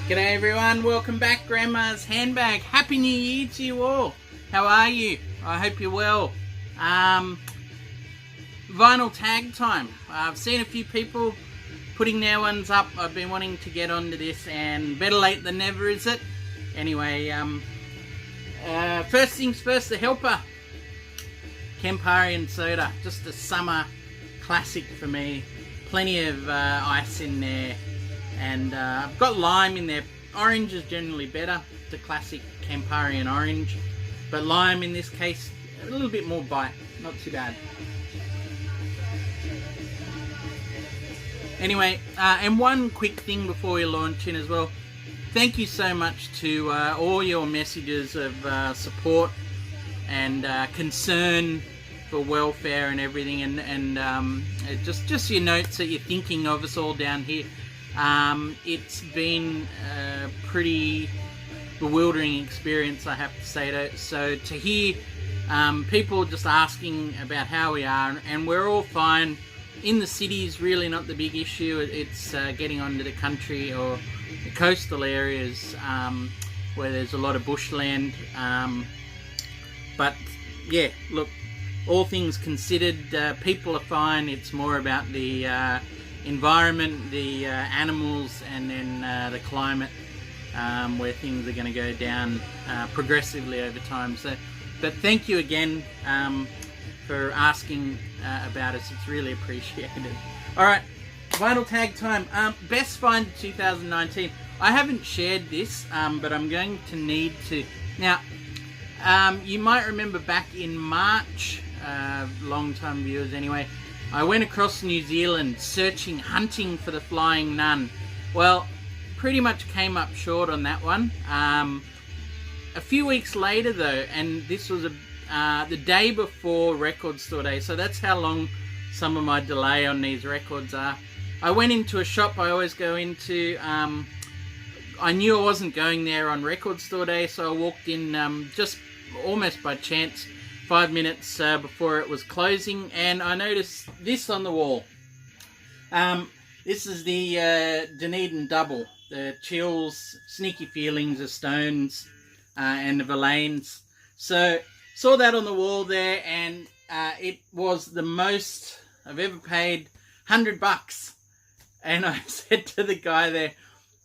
G'day everyone, welcome back. Grandma's Handbag. Happy New Year to you all. How are you? I hope you're well. Vinyl tag time. I've seen a few people putting their ones up. I've been wanting to get onto this, and better late than never, is it? Anyway, first things first, the helper. Campari and soda. Just a summer classic for me. Plenty of ice in there. And I've got lime in there. Orange is generally better. It's a classic Campari and orange. But lime in this case, a little bit more bite. Not too bad. Anyway, and one quick thing before we launch in as well. Thank you so much to all your messages of support and concern for welfare and everything. And just your notes that you're thinking of us all down here. It's been a pretty bewildering experience, I have to say. So to hear people just asking about how we are, and we're all fine. In the city is really not the big issue. It's getting onto the country or the coastal areas where there's a lot of bushland. But yeah, look, all things considered, people are fine. It's more about the environment, the animals, and then the climate, where things are going to go down progressively over time. So, but thank you again for asking about us. It's really appreciated. All right, vinyl tag time. Best find of 2019. I haven't shared this, but I'm going to need to. Now, you might remember back in March, long-time viewers anyway, I went across New Zealand hunting for the flying nun. Well, pretty much came up short on that one. A few weeks later though, and this was the day before Record Store Day, so that's how long some of my delay on these records are. I went into a shop I always go into. I knew I wasn't going there on Record Store Day, so I walked in just almost by chance, 5 minutes before it was closing, and I noticed this on the wall. This is the Dunedin Double, the Chills, Sneaky Feelings, the Stones, and the Verlaines. So saw that on the wall there, and it was the most I've ever paid, $100. And I said to the guy there,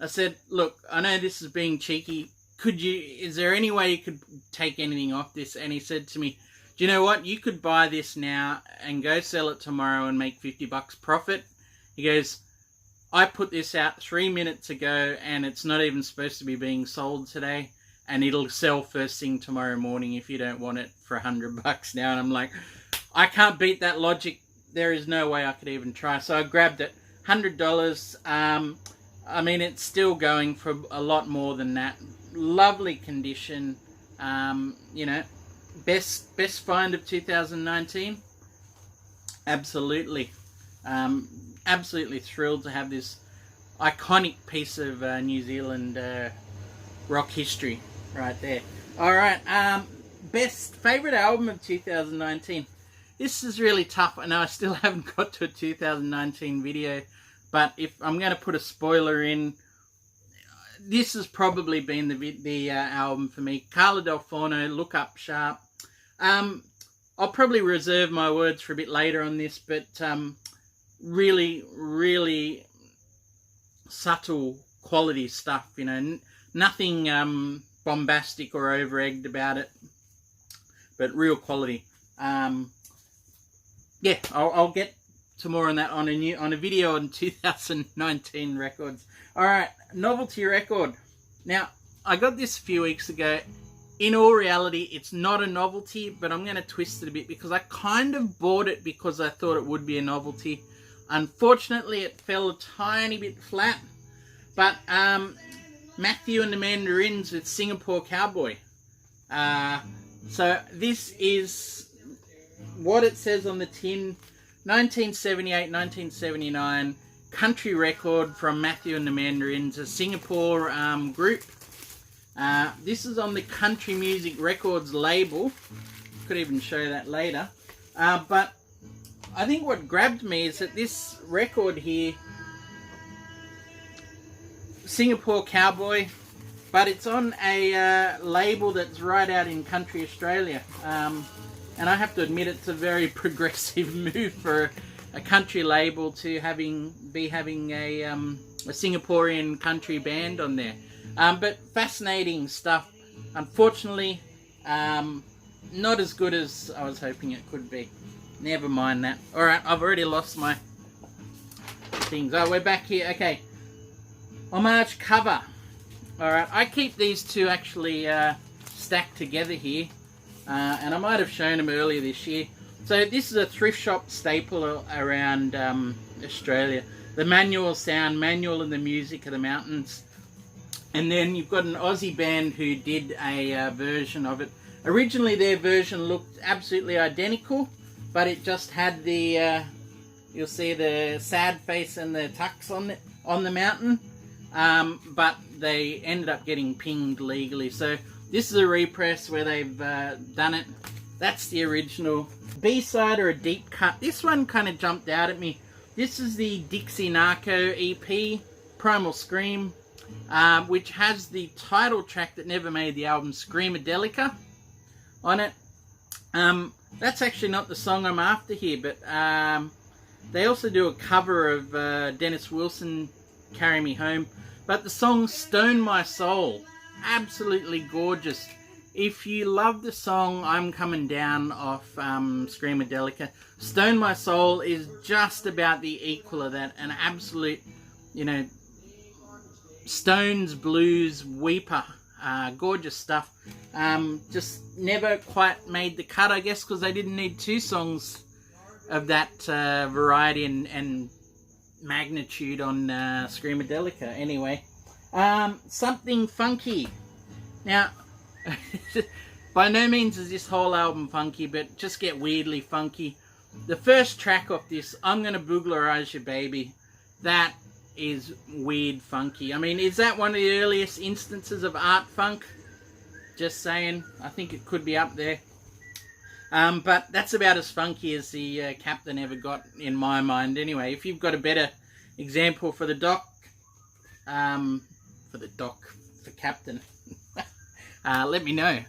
I said, look, I know this is being cheeky. Is there any way you could take anything off this? And he said to me, do you know what? You could buy this now and go sell it tomorrow and make $50 profit. He goes, I put this out 3 minutes ago and it's not even supposed to be being sold today, and it'll sell first thing tomorrow morning if you don't want it for $100 now. And I'm like, I can't beat that logic. There is no way I could even try. So I grabbed it, $100. I mean, it's still going for a lot more than that. Lovely condition. You know, best find of 2019. Absolutely. Absolutely thrilled to have this iconic piece of New Zealand rock history right there. All right, best favorite album of 2019. This is really tough. I know I still haven't got to a 2019 video, but if I'm going to put a spoiler in, this has probably been the album for me. Carla Del Forno, Look Up Sharp. I'll probably reserve my words for a bit later on this, but really, really subtle quality stuff, you know, nothing bombastic or over-egged about it, but real quality. Yeah, I'll get to more on that on a video on 2019 records. All right, Novelty Record. Now, I got this a few weeks ago. In all reality, it's not a novelty, but I'm going to twist it a bit because I kind of bought it because I thought it would be a novelty. Unfortunately, it fell a tiny bit flat. But Matthew and the Mandarins with Singapore Cowboy. So this is what it says on the tin. 1978-1979 country record from Matthew and the Mandarins, a Singapore group. This is on the Country Music Records label. Could even show that later. But I think what grabbed me is that this record here Singapore Cowboy, but it's on a label that's right out in country Australia. And I have to admit, it's a very progressive move for a country label to be having a Singaporean country band on there. But fascinating stuff. Unfortunately, not as good as I was hoping it could be. Never mind that. Alright, I've already lost my things. Oh, we're back here. Okay. Homage cover. Alright, I keep these two actually stacked together here. And I might have shown them earlier this year. So this is a thrift shop staple around Australia. The manual sound, manual and the music of the mountains. And then you've got an Aussie band who did a version of it. Originally their version looked absolutely identical, but it just had the, you'll see the sad face and the tux on the mountain. But they ended up getting pinged legally. So this is a repress where they've done it. That's the original. B-side or a deep cut. This one kind of jumped out at me. This is the Dixie Narco EP, Primal Scream, which has the title track that never made the album, Screamadelica, on it. That's actually not the song I'm after here, but they also do a cover of Dennis Wilson, Carry Me Home. But the song Stone My Soul, absolutely gorgeous. If you love the song I'm Coming Down off Screamadelica, Stone My Soul is just about the equal of that. An absolute, you know, Stones blues weeper. Gorgeous stuff. Just never quite made the cut, I guess, because they didn't need two songs of that variety and magnitude on Screamadelica. Anyway, something funky. Now, by no means is this whole album funky, but just get weirdly funky. The first track off this, I'm Gonna Booglerize Your Baby, that is weird funky. I mean, is that one of the earliest instances of art funk? Just saying. I think it could be up there. But that's about as funky as the Captain ever got in my mind. Anyway, if you've got a better example for the doc, for Captain, let me know.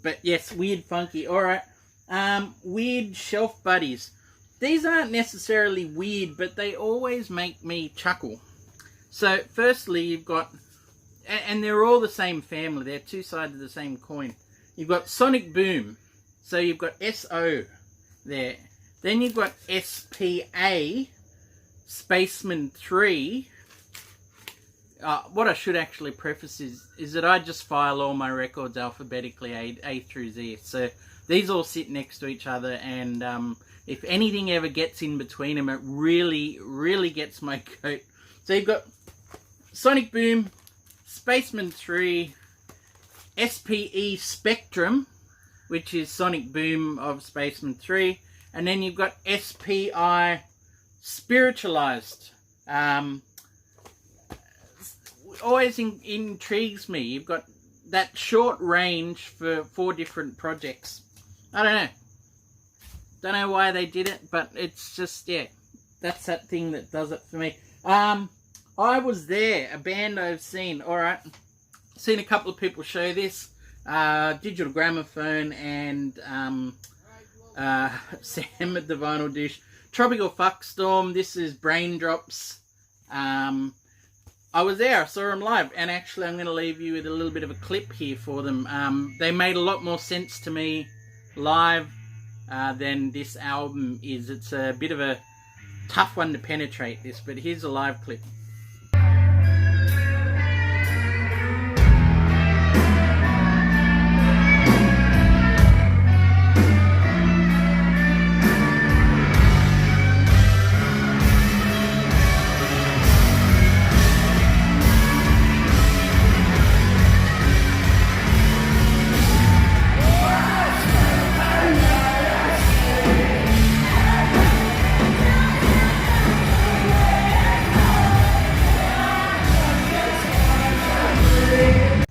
But yes, weird funky. Alright. Weird shelf buddies. These aren't necessarily weird, but they always make me chuckle. So, firstly, you've got, and they're all the same family. They're two sides of the same coin. You've got Sonic Boom. So you've got SO there. Then you've got SPA, Spaceman 3. What I should actually preface is that I just file all my records alphabetically, A through Z. So these all sit next to each other, and if anything ever gets in between them, it really, really gets my goat. So you've got Sonic Boom, Spaceman 3, SPE Spectrum, which is Sonic Boom of Spaceman 3, and then you've got SPI Spiritualized. Always intrigues me. You've got that short range for 4 different projects. I don't know. Don't know why they did it, but it's just, yeah, that's that thing that does it for me. I Was There, a band I've seen. Alright, seen a couple of people show this. Digital Gramophone and Sam at the Vinyl Dish. Tropical Fuckstorm, this is Braindrops. I was there, I saw them live, and actually I'm going to leave you with a little bit of a clip here for them. They made a lot more sense to me live than this album is. It's a bit of a tough one to penetrate, this, but here's a live clip.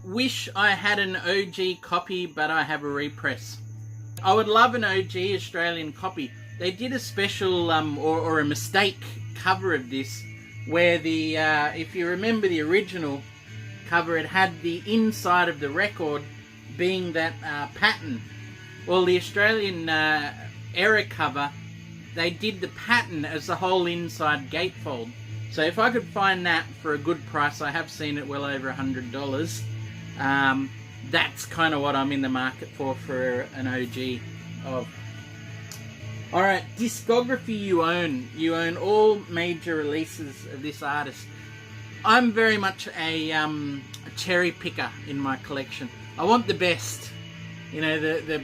Wish I had an OG copy, but I have a repress. I would love an OG Australian copy. They did a special or a mistake cover of this where the if you remember the original cover, it had the inside of the record being that pattern. Well, the Australian era cover, they did the pattern as the whole inside gatefold. So if I could find that for a good price, I have seen it well over $100. That's kind of what I'm in the market for an OG of. Alright, discography you own. You own all major releases of this artist. I'm very much a cherry picker in my collection. I want the best. You know, the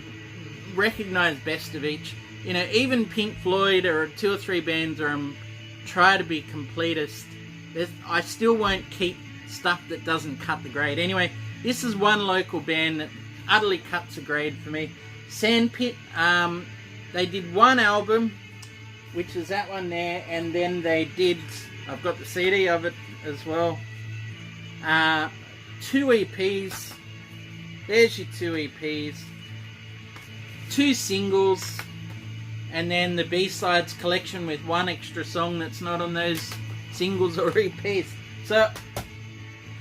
recognised best of each. You know, even Pink Floyd or 2 or 3 bands where I'm try to be completist, I still won't keep stuff that doesn't cut the grade. Anyway, this is one local band that utterly cuts a grade for me. Sandpit. They did one album, which is that one there, and then they did, I've got the CD of it as well, 2 EPs. There's your 2 EPs, 2 singles, and then the B-sides collection with 1 extra song that's not on those singles or EPs. So,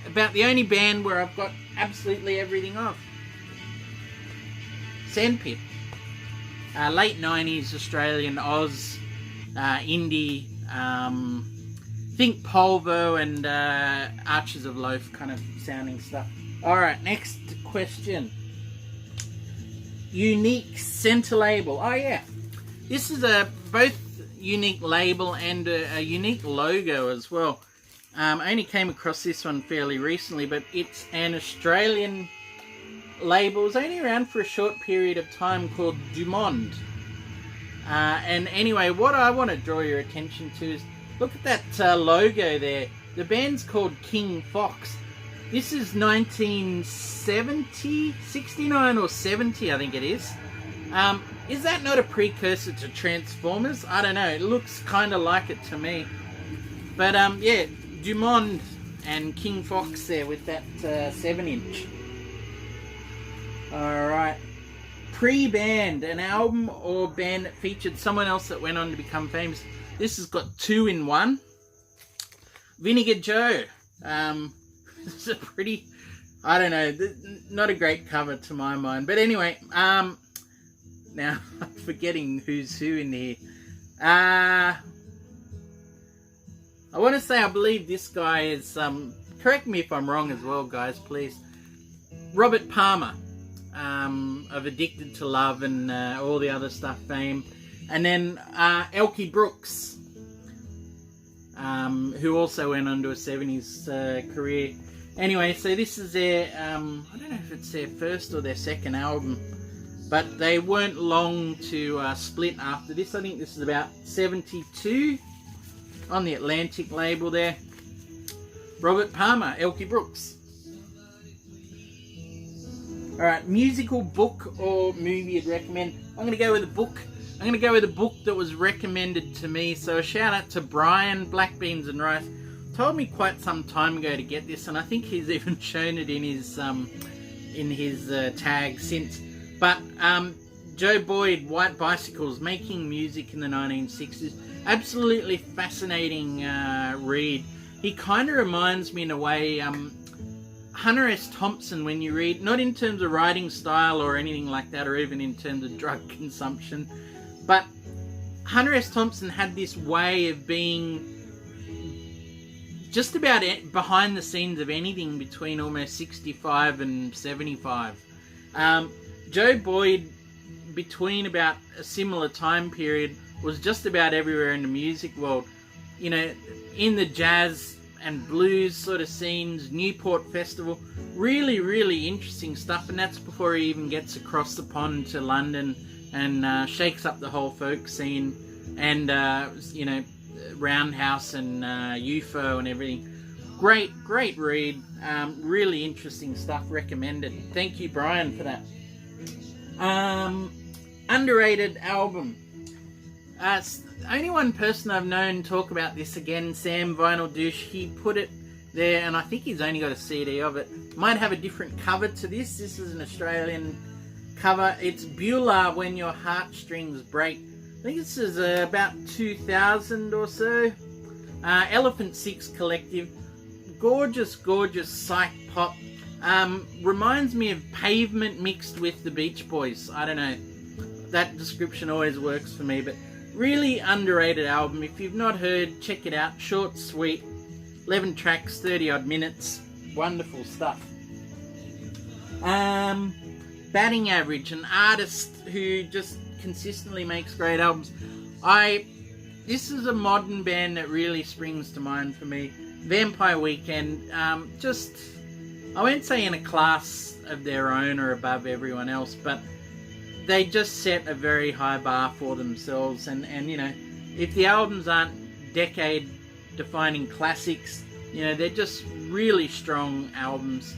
about the only band where I've got absolutely everything off. Sandpit. Late 90s Australian Oz, indie, think Polvo and Archers of Loaf kind of sounding stuff. Alright, next question. Unique center label. Oh yeah, this is a both unique label and a unique logo as well. I only came across this one fairly recently, but it's an Australian label. It was only around for a short period of time, called Dumond. And anyway, what I want to draw your attention to is, look at that logo there. The band's called King Fox. This is 1970, 69 or 70, I think it is. Is that not a precursor to Transformers? I don't know. It looks kind of like it to me. But yeah, Dumond and King Fox there with that 7-inch. Alright. Preband, an album or band that featured someone else that went on to become famous. This has got 2 in 1. Vinegar Joe. It's a pretty, I don't know, not a great cover to my mind. But anyway, now I'm forgetting who's who in here. I want to say, I believe this guy is, correct me if I'm wrong as well, guys, please. Robert Palmer. Of Addicted to Love and all the other stuff fame. And then Elkie Brooks, who also went on to a 70s career. Anyway, so this is their, I don't know if it's their first or their second album, but they weren't long to split after this. I think this is about 72 on the Atlantic label there. Robert Palmer, Elkie Brooks. Alright, musical book or movie you'd recommend. I'm going to go with a book. I'm going to go with a book that was recommended to me. So a shout out to Brian, Black Beans and Rice. Told me quite some time ago to get this, and I think he's even shown it in his tag since. But Joe Boyd, White Bicycles, Making Music in the 1960s. Absolutely fascinating read. He kind of reminds me in a way... Hunter S. Thompson, when you read, not in terms of writing style or anything like that, or even in terms of drug consumption, but Hunter S. Thompson had this way of being just about behind the scenes of anything between almost 65 and 75. Joe Boyd, between about a similar time period, was just about everywhere in the music world. You know, in the jazz and blues sort of scenes, Newport Festival, really, really interesting stuff. And that's before he even gets across the pond to London and shakes up the whole folk scene, and you know, Roundhouse and UFO and everything. Great read. Really interesting stuff. Recommended. Thank you, Brian, for that. Underrated album. Only one person I've known talk about this again, Sam Vinyl Douche. He put it there, and I think he's only got a CD of it. Might have a different cover to this. This is an Australian cover. It's Beulah, When Your Heartstrings Break. I think this is about 2000 or so. Elephant Six Collective, gorgeous, gorgeous psych pop. Reminds me of Pavement mixed with the Beach Boys. I don't know, that description always works for me, but really underrated album. If you've not heard, check it out. Short, sweet, 11 tracks, 30 odd minutes, wonderful stuff. Batting Average, an artist who just consistently makes great albums. This is a modern band that really springs to mind for me. Vampire Weekend, just, I won't say in a class of their own or above everyone else, but they just set a very high bar for themselves. And you know, if the albums aren't decade-defining classics, you know, they're just really strong albums.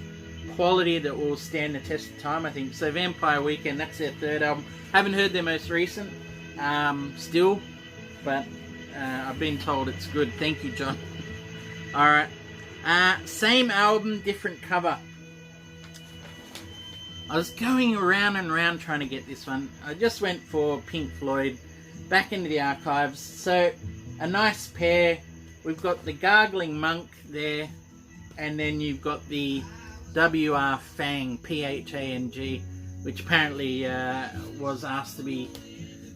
Quality that will stand the test of time, I think. So Vampire Weekend, that's their third album. Haven't heard their most recent still, but I've been told it's good. Thank you, John. Alright, same album, different cover. I was going around and around trying to get this one. I just went for Pink Floyd, back into the archives. So a nice pair. We've got the Gargling Monk there, and then you've got the WR Fang, P-H-A-N-G, which apparently was asked to be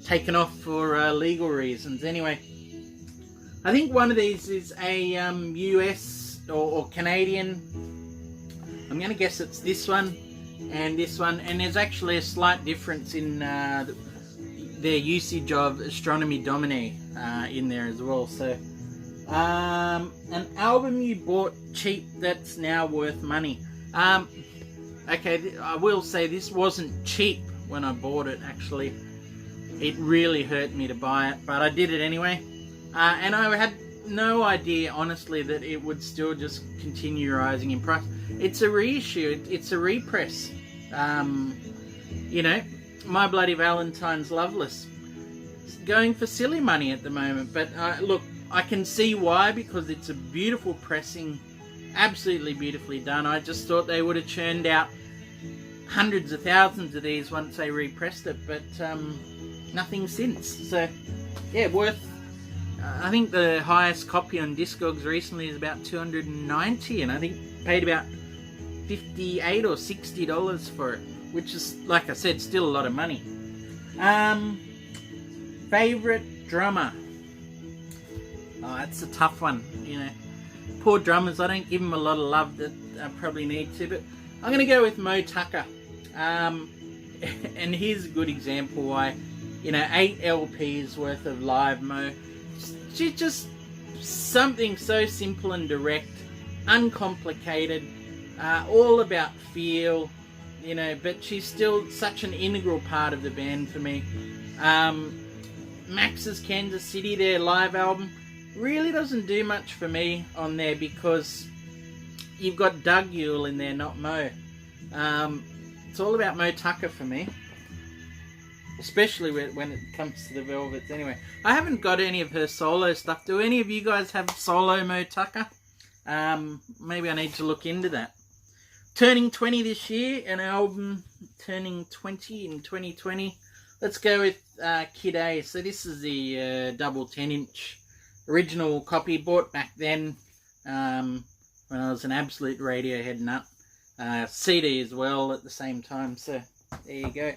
taken off for legal reasons. Anyway, I think one of these is a US or Canadian. I'm going to guess it's this one and this one. And there's actually a slight difference in their usage of Astronomy Domine in there as well. So, an album you bought cheap that's now worth money. Okay, I will say this wasn't cheap when I bought it, actually. It really hurt me to buy it, but I did it anyway. And I had no idea, honestly, that it would still just continue rising in price. It's a reissue, it's a repress. You know, My Bloody Valentine's Loveless. It's going for silly money at the moment, but look, I can see why, because it's a beautiful pressing, absolutely beautifully done. I just thought they would have churned out hundreds of thousands of these once they repressed it, but nothing since. So yeah, worth, I think the highest copy on Discogs recently is about $290, and I think paid about $58 or $60 for it, which is, like I said, still a lot of money. Favorite drummer? Oh, that's a tough one, you know. Poor drummers, I don't give them a lot of love that I probably need to, but I'm going to go with Mo Tucker. And here's a good example why, you know, 8 LPs worth of live Mo. She's just something so simple and direct, uncomplicated, all about feel, you know, but she's still such an integral part of the band for me. Max's Kansas City, their live album, really doesn't do much for me on there because you've got Doug Yule in there, not Mo. It's all about Mo Tucker for me, especially when it comes to the Velvets. Anyway, I haven't got any of her solo stuff. Do any of you guys have solo Mo Tucker? Maybe I need to look into that. Turning 20 this year, an album turning 20 in 2020. Let's go with Kid A. So this is the double 10-inch original copy, bought back then when I was an absolute Radiohead nut. CD as well at the same time, so there you go.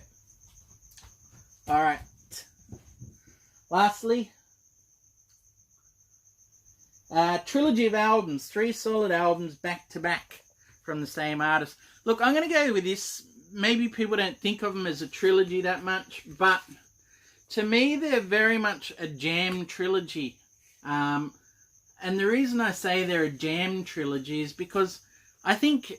Alright, lastly, trilogy of albums, 3 solid albums back to back from the same artist. Look, I'm going to go with this. Maybe people don't think of them as a trilogy that much, but to me they're very much a jam trilogy. And the reason I say they're a jam trilogy is because I think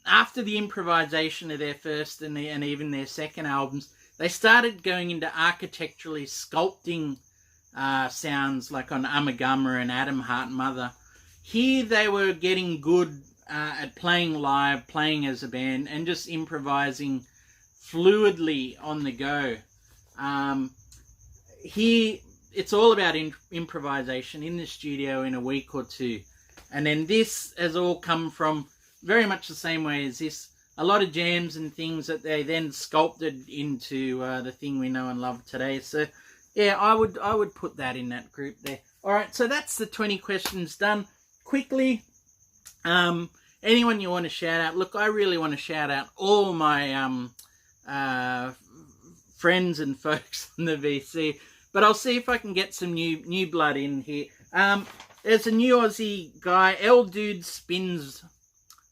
after the improvisation of their first and even their second albums, they started going into architecturally sculpting sounds like on Ummagumma and Atom Heart Mother. Here they were getting good at playing live, playing as a band, and just improvising fluidly on the go. Here, it's all about improvisation in the studio in a week or two. And then this has all come from very much the same way as this. A lot of jams and things that they then sculpted into the thing we know and love today. So yeah, I would put that in that group there. Alright, so that's the 20 questions done. Quickly, anyone you want to shout out? Look, I really want to shout out all my friends and folks on the VC, but I'll see if I can get some new blood in here. There's a new Aussie guy, L Dude Spins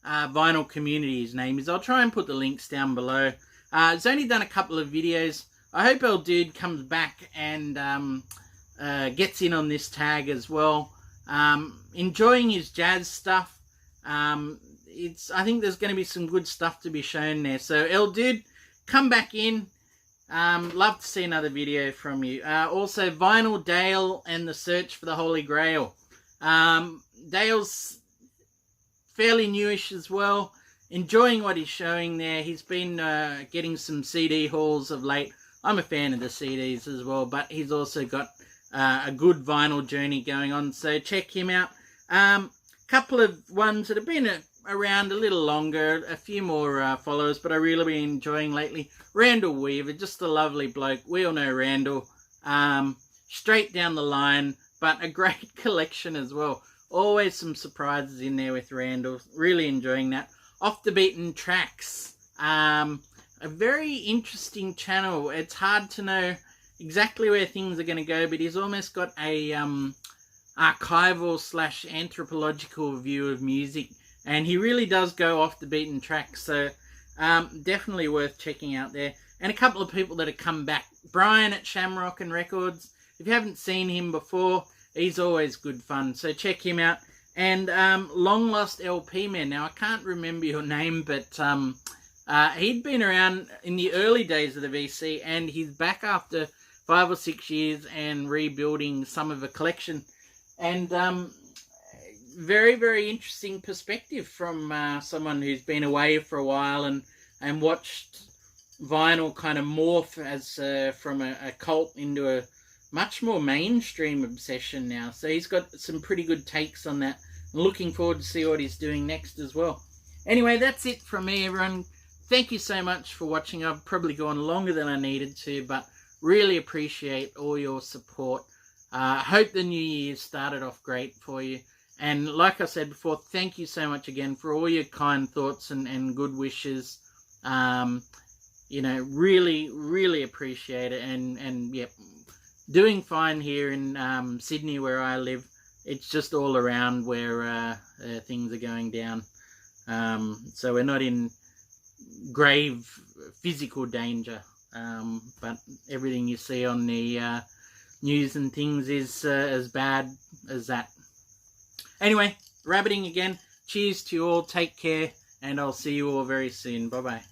Vinyl Community, his name is. I'll try and put the links down below. He's only done a couple of videos. I hope L Dude comes back and gets in on this tag as well. Enjoying his jazz stuff. I think there's going to be some good stuff to be shown there. So L Dude, come back in. Love to see another video from you. Also, Vinyl Dale and the Search for the Holy Grail. Dale's fairly newish as well. Enjoying what he's showing there. He's been getting some CD hauls of late. I'm a fan of the CDs as well, but he's also got a good vinyl journey going on. So check him out. Couple of ones that have been around a little longer, a few more followers, but I really been enjoying lately. Randall Weaver, just a lovely bloke. We all know Randall. Straight down the line, but a great collection as well. Always some surprises in there with Randall. Really enjoying that. Off the Beaten Tracks. A very interesting channel. It's hard to know exactly where things are going to go, but he's almost got a archival / anthropological view of music, and he really does go off the beaten track. So definitely worth checking out there. And a couple of people that have come back. Brian at Shamrock and Records. If you haven't seen him before, he's always good fun. So check him out. And Long Lost LP Man. Now, I can't remember your name, but he'd been around in the early days of the VC, and he's back after 5 or 6 years and rebuilding some of a collection. And very, very interesting perspective from someone who's been away for a while and watched vinyl kind of morph as from a cult into a much more mainstream obsession now. So he's got some pretty good takes on that. I'm looking forward to see what he's doing next as well. Anyway, that's it from me, everyone. Thank you so much for watching. I've probably gone longer than I needed to, but really appreciate all your support. Hope the new year started off great for you. And like I said before, thank you so much again for all your kind thoughts and good wishes. You know, really, really appreciate it. And yep, doing fine here in Sydney where I live. It's just all around where things are going down. So we're not in grave physical danger. But everything you see on the news and things is as bad as that. Anyway, rabbiting again. Cheers to you all. Take care. And I'll see you all very soon. Bye-bye.